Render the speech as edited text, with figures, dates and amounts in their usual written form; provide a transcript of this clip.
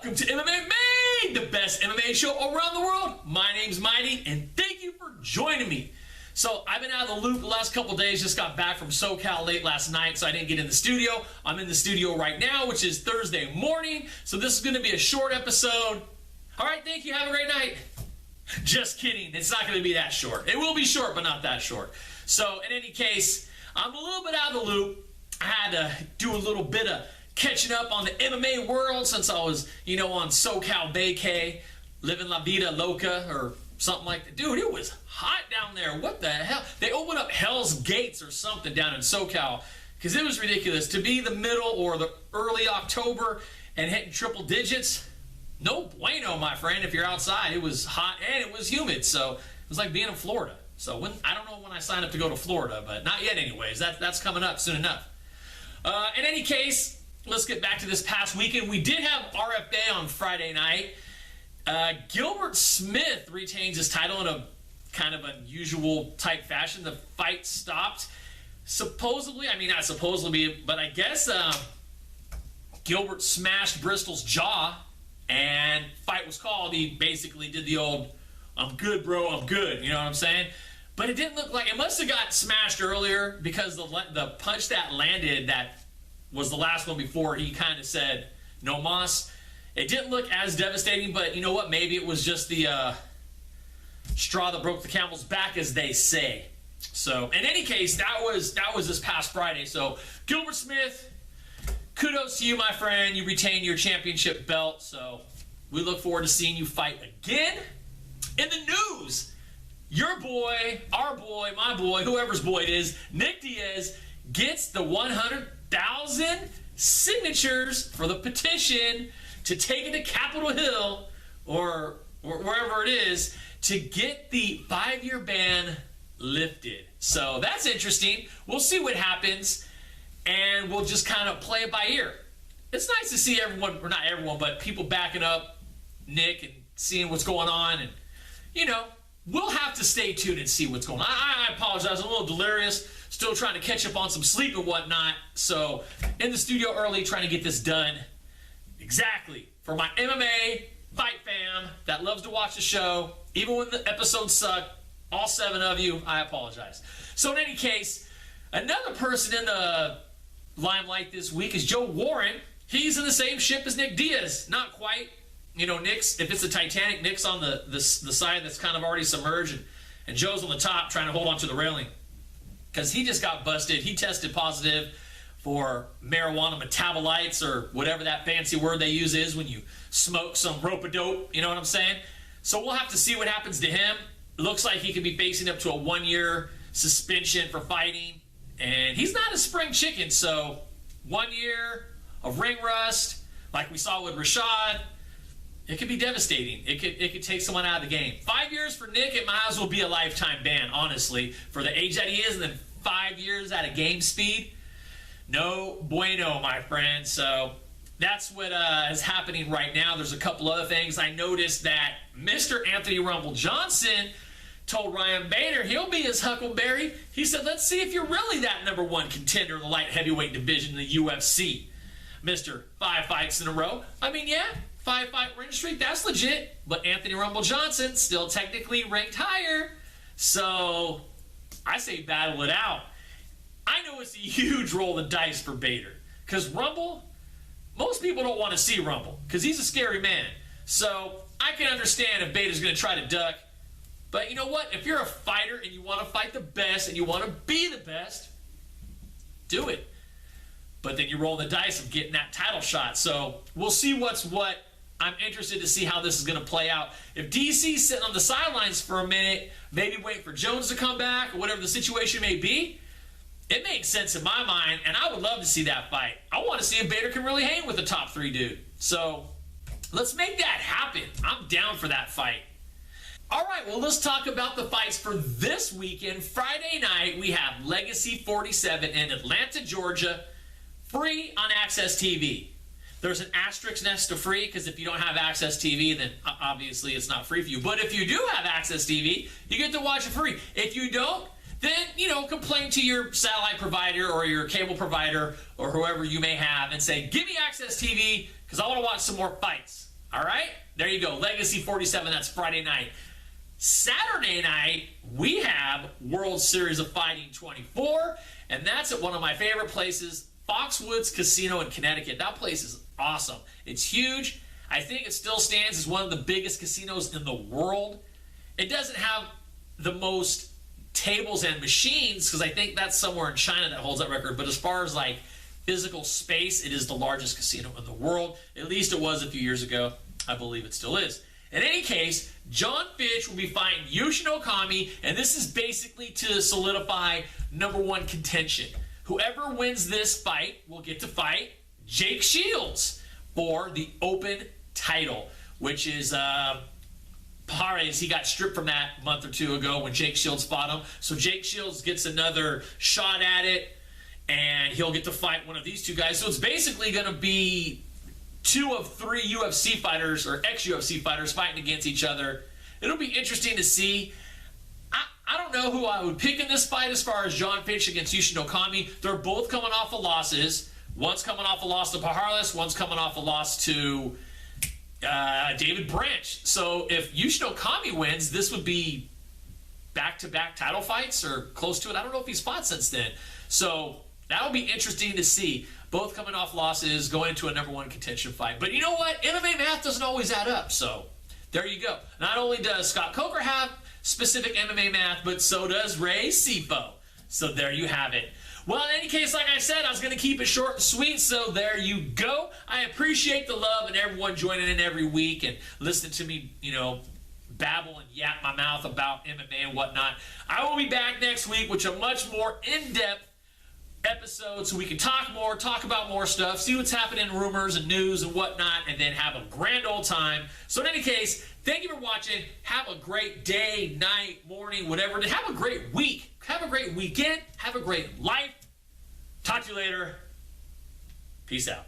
welcome to MMA Made, the best MMA show around the world. My name's Mighty, and thank you for joining me. So I've been out of the loop the last couple days, just got back from SoCal late last night, so I didn't get in the studio. I'm in the studio right now, which is Thursday morning, so this is going to be a short episode. All right, thank you, have a great night. Just kidding, it's not going to be that short. It will be short, but not that short. So in any case, I'm a little bit out of the loop. I had to do a little bit of catching up on the MMA world since I was, on SoCal vacay, living La Vida Loca or something like that. Dude, it was hot down there. What the hell? They opened up Hell's Gates or something down in SoCal because it was ridiculous. To be the middle or the early October and hitting triple digits, no bueno, my friend. If you're outside, it was hot and it was humid. So it was like being in Florida. So I don't know when I signed up to go to Florida, but not yet anyways. That's coming up soon enough. In any case, let's get back to this past weekend. We did have RFA on Friday night. Gilbert Smith retains his title in a kind of unusual type fashion. The fight stopped. Supposedly, not supposedly, but I guess Gilbert smashed Bristol's jaw and fight was called. He basically did the old, I'm good, bro, I'm good. You know what I'm saying? But it didn't look like, it must have got smashed earlier because the punch that landed that was the last one before he kind of said no mas. It didn't look as devastating, but you know what? Maybe it was just the straw that broke the camel's back, as they say. So in any case, that was this past Friday. So Gilbert Smith, kudos to you, my friend. You retained your championship belt. So we look forward to seeing you fight again. In the news, your boy, our boy, my boy, whoever's boy it is, Nick Diaz gets the 100,000 signatures for the petition to take it to Capitol Hill or wherever it is to get the 5-year ban lifted. So that's interesting. We'll see what happens, and we'll just kind of play it by ear. It's nice to see everyone, or not everyone, but people backing up Nick and seeing what's going on, and we'll have to stay tuned and see what's going on. I apologize. I'm a little delirious. Still trying to catch up on some sleep and whatnot. So in the studio early trying to get this done. Exactly. For my MMA fight fam that loves to watch the show, even when the episodes suck, all 7 of you, I apologize. So in any case, another person in the limelight this week is Joe Warren. He's in the same ship as Nick Diaz. Not quite. Nick's, if it's a Titanic, Nick's on the side that's kind of already submerged, and Joe's on the top trying to hold onto the railing because he just got busted. He tested positive for marijuana metabolites, or whatever that fancy word they use is when you smoke some rope-a-dope, you know what I'm saying? So we'll have to see what happens to him. It looks like he could be facing up to a 1-year suspension for fighting, and he's not a spring chicken, so 1 year of ring rust, like we saw with Rashad, it could be devastating. It could take someone out of the game. 5 years for Nick, it might as well be a lifetime ban, honestly, for the age that he is, and then 5 years at a game speed. No bueno, my friend. So that's what is happening right now. There's a couple other things. I noticed that Mr. Anthony Rumble Johnson told Ryan Bader he'll be his Huckleberry. He said, let's see if you're really that #1 contender in the light heavyweight division in the UFC. Mr. 5 fights in a row. Yeah, 5-fight win streak, that's legit. But Anthony Rumble Johnson still technically ranked higher. So I say battle it out. I know it's a huge roll of the dice for Bader. Because Rumble, most people don't want to see Rumble. Because he's a scary man. So I can understand if Bader's going to try to duck. But you know what? If you're a fighter and you want to fight the best and you want to be the best, do it. But then you roll the dice of getting that title shot. So we'll see what's what. I'm interested to see how this is going to play out. If DC's sitting on the sidelines for a minute, maybe wait for Jones to come back, or whatever the situation may be, it makes sense in my mind, and I would love to see that fight. I want to see if Bader can really hang with the top 3 dude. So let's make that happen. I'm down for that fight. All right, well, let's talk about the fights for this weekend. Friday night, we have Legacy 47 in Atlanta, Georgia, free on Access TV. There's an asterisk next to free because if you don't have Access TV, then obviously it's not free for you. But if you do have Access TV, you get to watch it free. If you don't, then, complain to your satellite provider or your cable provider or whoever you may have and say, give me Access TV because I want to watch some more fights. All right? There you go. Legacy 47, that's Friday night. Saturday night, we have World Series of Fighting 24, and that's at one of my favorite places, Foxwoods Casino in Connecticut. That place is awesome. It's huge. I think it still stands as one of the biggest casinos in the world. It doesn't have the most tables and machines, because I think that's somewhere in China that holds that record, but as far as like physical space, it is the largest casino in the world. At least it was a few years ago. I believe it still is. In any case, Jon Fitch will be fighting Yushin Okami, and this is basically to solidify #1 contention. Whoever wins this fight will get to fight Jake Shields for the open title, which is Pares. He got stripped from that a month or two ago when Jake Shields fought him. So Jake Shields gets another shot at it, and he'll get to fight one of these two guys. So it's basically going to be 2 of 3 UFC fighters or ex-UFC fighters fighting against each other. It'll be interesting to see. I don't know who I would pick in this fight as far as Jon Fitch against Yushin Okami. They're both coming off of losses. One's coming off a loss to Pajarlis. One's coming off a loss to David Branch. So if Yushin Okami wins, this would be back-to-back title fights or close to it. I don't know if he's fought since then. So that'll be interesting to see. Both coming off losses, going into a #1 contention fight. But you know what? MMA math doesn't always add up. So there you go. Not only does Scott Coker have specific MMA math, but so does Ray Sifo. So there you have it. Well, in any case, like I said, I was going to keep it short and sweet, so there you go. I appreciate the love and everyone joining in every week and listening to me, babble and yap my mouth about MMA and whatnot. I will be back next week with a much more in-depth episode so we can talk more, talk about more stuff, see what's happening in rumors and news and whatnot, and then have a grand old time. So in any case, thank you for watching. Have a great day, night, morning, whatever. Have a great week. Have a great weekend. Have a great life. Talk to you later. Peace out.